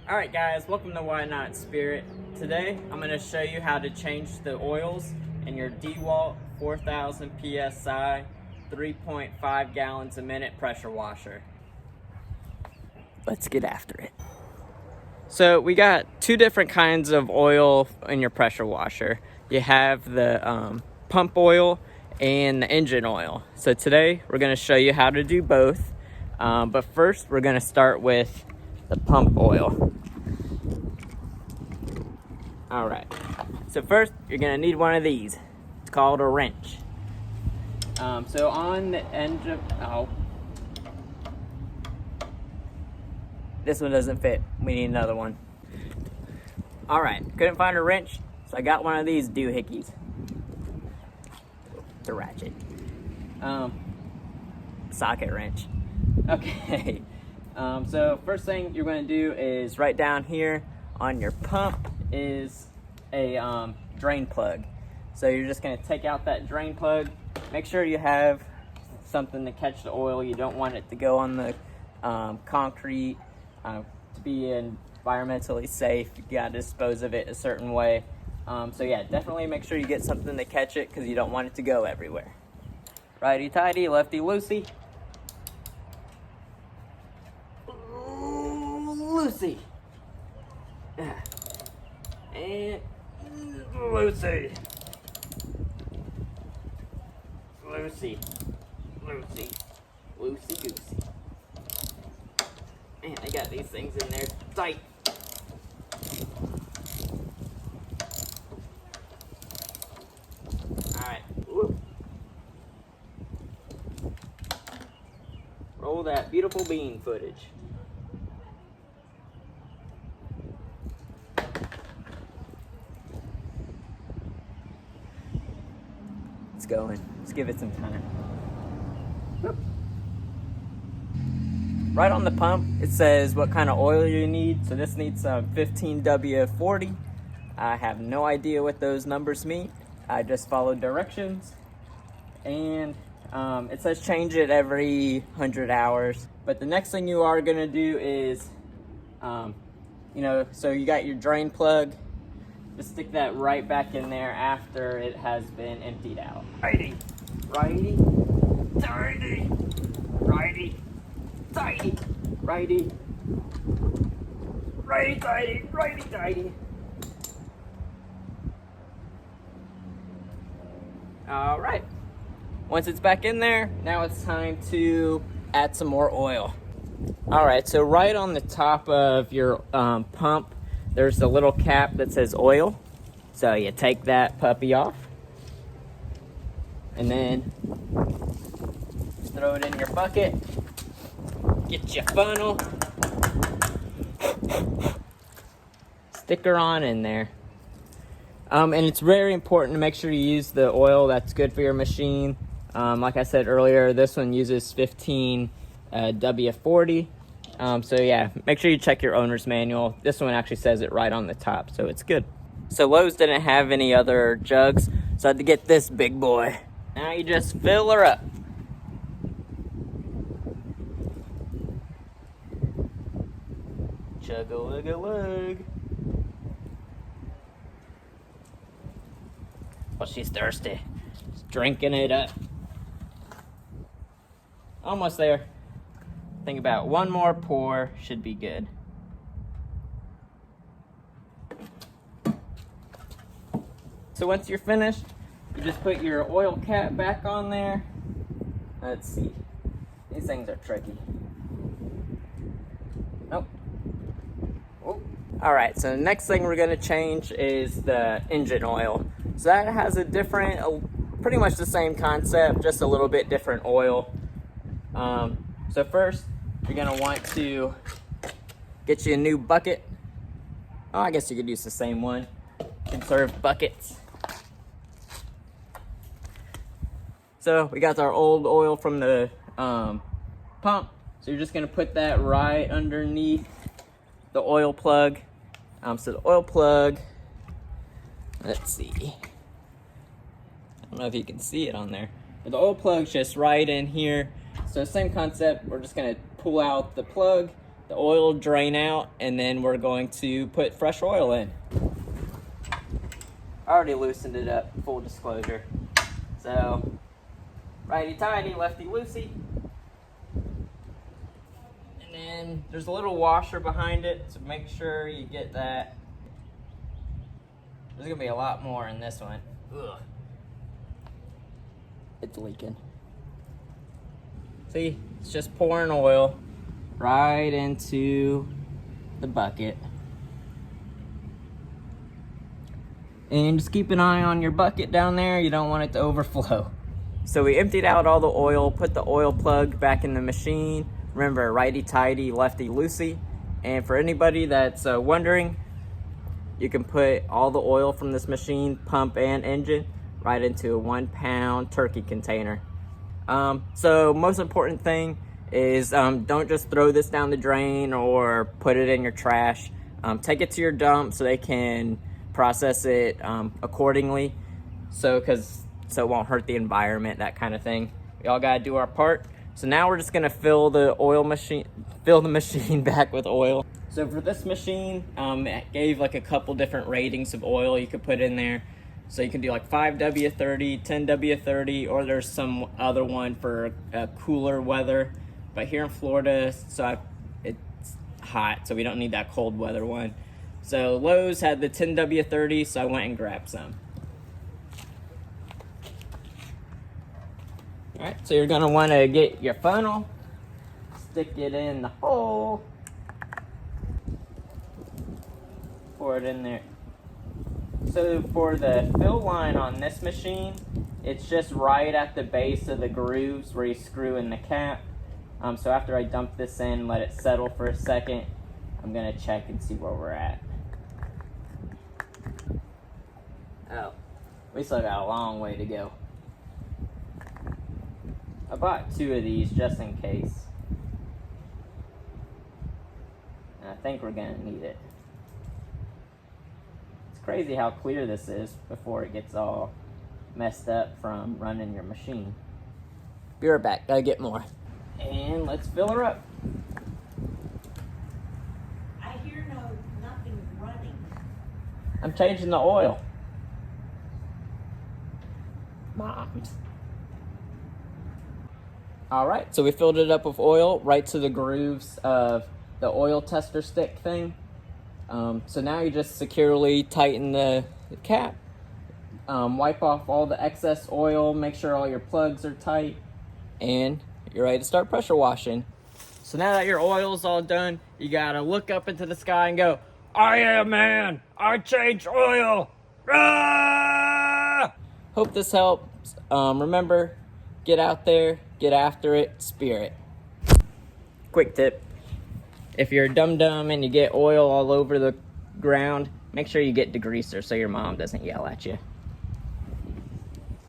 Alright guys, welcome to Why Not Spirit. Today I'm going to show you how to change the oils in your DeWALT 4000 PSI 3.5 gallons a minute pressure washer. Let's get after it. So we got two different kinds of oil in your pressure washer. You have the pump oil and the engine oil. So today we're going to show you how to do both. But first we're going to start with the pump oil. All right, so first you're gonna need one of these. It's called a wrench. So on the end of, this one doesn't fit. We need another one. All right, couldn't find a wrench, so I got one of these doohickeys. It's a ratchet. Socket wrench. Okay, so first thing you're gonna do is right down here on your pump is a drain plug. So you're just going to take out that drain plug. Make sure you have something to catch the oil. You don't want it to go on the concrete. To be environmentally safe, you got to dispose of it a certain way. So yeah, definitely make sure you get something to catch it because you don't want it to go everywhere. Righty tighty, lefty loosey. Loosey. And Lucy. Goosey. Man, they got these things in there tight. Alright. Roll that beautiful bean footage. Going. Let's give it some time. Whoop. Right on the pump, it says what kind of oil you need. So this needs some 15W40. I have no idea what those numbers mean. I just followed directions. And it says change it every 100 hours. But the next thing you are gonna do is, so you got your drain plug. Just stick that right back in there after it has been emptied out. Righty, tighty, righty, tighty, righty, tighty. All right. Once it's back in there, now it's time to add some more oil. All right, so right on the top of your pump, there's a little cap that says oil. So you take that puppy off. And then just throw it in your bucket. Get your funnel. Stick her on in there. And it's very important to make sure you use the oil that's good for your machine. Like I said earlier, this one uses 15 W40. So yeah, make sure you check your owner's manual. This one actually says it right on the top, so it's good. So Lowe's didn't have any other jugs, so I had to get this big boy. Now you just fill her up. Chug-a-lug-a-lug. Well, she's thirsty. Just drinking it up. Almost there. Think about one more pour should be good. So once you're finished, you just put your oil cap back on there. Let's see. These things are tricky. Nope. Oh. All right, so the next thing we're gonna change is the engine oil. So that has a different, pretty much the same concept, just a little bit different oil. So first, you're gonna want to get you a new bucket. Oh, I guess you could use the same one. Conserve buckets. So we got our old oil from the pump. So you're just gonna put that right underneath the oil plug. So the oil plug, let's see. I don't know if you can see it on there, but the oil plug's just right in here. So same concept, we're just gonna pull out the plug the oil will drain out, and then we're going to put fresh oil in. I already loosened it up, full disclosure. So, righty-tighty, lefty-loosey. And then there's a little washer behind it, so make sure you get that. There's gonna be a lot more in this one. Ugh. It's leaking. See, it's just pouring oil right into the bucket. And just keep an eye on your bucket down there. You don't want it to overflow. So we emptied out all the oil, put the oil plug back in the machine. Remember, righty-tighty, lefty-loosey. And for anybody that's wondering, you can put all the oil from this machine, pump and engine, right into a 1 pound turkey container. So most important thing is don't just throw this down the drain or put it in your trash. Take it to your dump so they can process it accordingly, so it won't hurt the environment, that kind of thing. We all gotta do our part. So now we're just gonna fill the machine back with oil. So for this machine, it gave like a couple different ratings of oil you could put in there. So you can do like 5W30, 10W30, or there's some other one for cooler weather. But here in Florida, it's hot, so we don't need that cold weather one. So Lowe's had the 10W30, so I went and grabbed some. All right, so you're gonna wanna get your funnel, stick it in the hole, pour it in there. So for the fill line on this machine, it's just right at the base of the grooves where you screw in the cap. So after I dump this in, let it settle for a second, I'm gonna check and see where we're at. Oh, we still got a long way to go. I bought 2 of these just in case. And I think we're gonna need it. It's crazy how clear this is before it gets all messed up from running your machine. Be right back, gotta get more. And let's fill her up. I hear nothing running. I'm changing the oil. Mom. All right, so we filled it up with oil right to the grooves of the oil tester stick thing. So now you just securely tighten the cap, wipe off all the excess oil, make sure all your plugs are tight, and you're ready to start pressure washing. So now that your oil's all done, you gotta look up into the sky and go, "I am man, I change oil." Ah! Hope this helps. Remember, get out there, get after it, spirit. Quick tip. If you're a dum-dum and you get oil all over the ground, make sure you get degreaser so your mom doesn't yell at you.